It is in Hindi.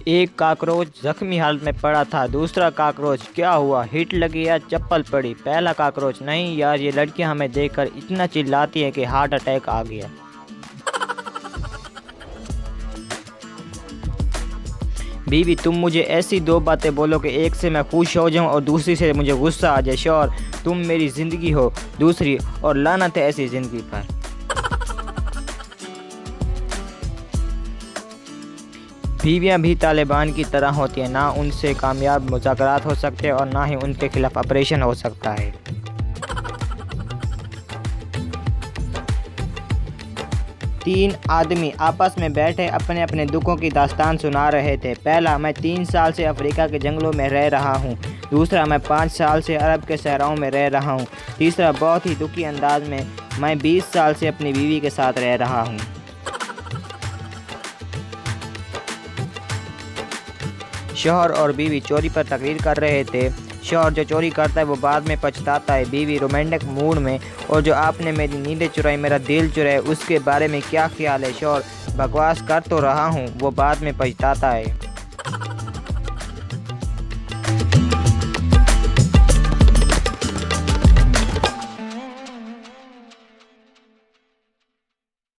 एक काकरोच जख्मी हालत में पड़ा था। दूसरा काकरोच क्या हुआ, हिट लगी या चप्पल पड़ी। पहला काकरोच नहीं यार, ये लड़कियां हमें देखकर इतना चिल्लाती हैं कि हार्ट अटैक आ गया। बीवी तुम मुझे ऐसी दो बातें बोलो कि एक से मैं खुश हो जाऊं और दूसरी से मुझे गुस्सा आ जाए। शौहर तुम मेरी ज़िंदगी हो दूसरी, और लानत है ऐसी ज़िंदगी पर। बीवियां भी तालिबान की तरह होती हैं, ना उनसे कामयाब मुज़ाकरात हो सकते और ना ही उनके खिलाफ ऑपरेशन हो सकता है। तीन आदमी आपस में बैठे अपने अपने दुखों की दास्तान सुना रहे थे। पहला, मैं 3 साल से अफ्रीका के जंगलों में रह रहा हूँ। दूसरा, मैं 5 साल से अरब के सहराओं में रह रहा हूँ। तीसरा, बहुत ही दुखी अंदाज में, मैं 20 साल से अपनी बीवी के साथ रह रहा हूँ। शौहर और बीवी चोरी पर तकरीर कर रहे थे। शौहर जो चोरी करता है वो बाद में पछताता है। बीवी रोमांटिक मूड में, और जो आपने मेरी नींदें चुराई, मेरा दिल चुराए, उसके बारे में क्या ख्याल है। शौहर बकवास कर तो रहा हूँ, वो बाद में पछताता है।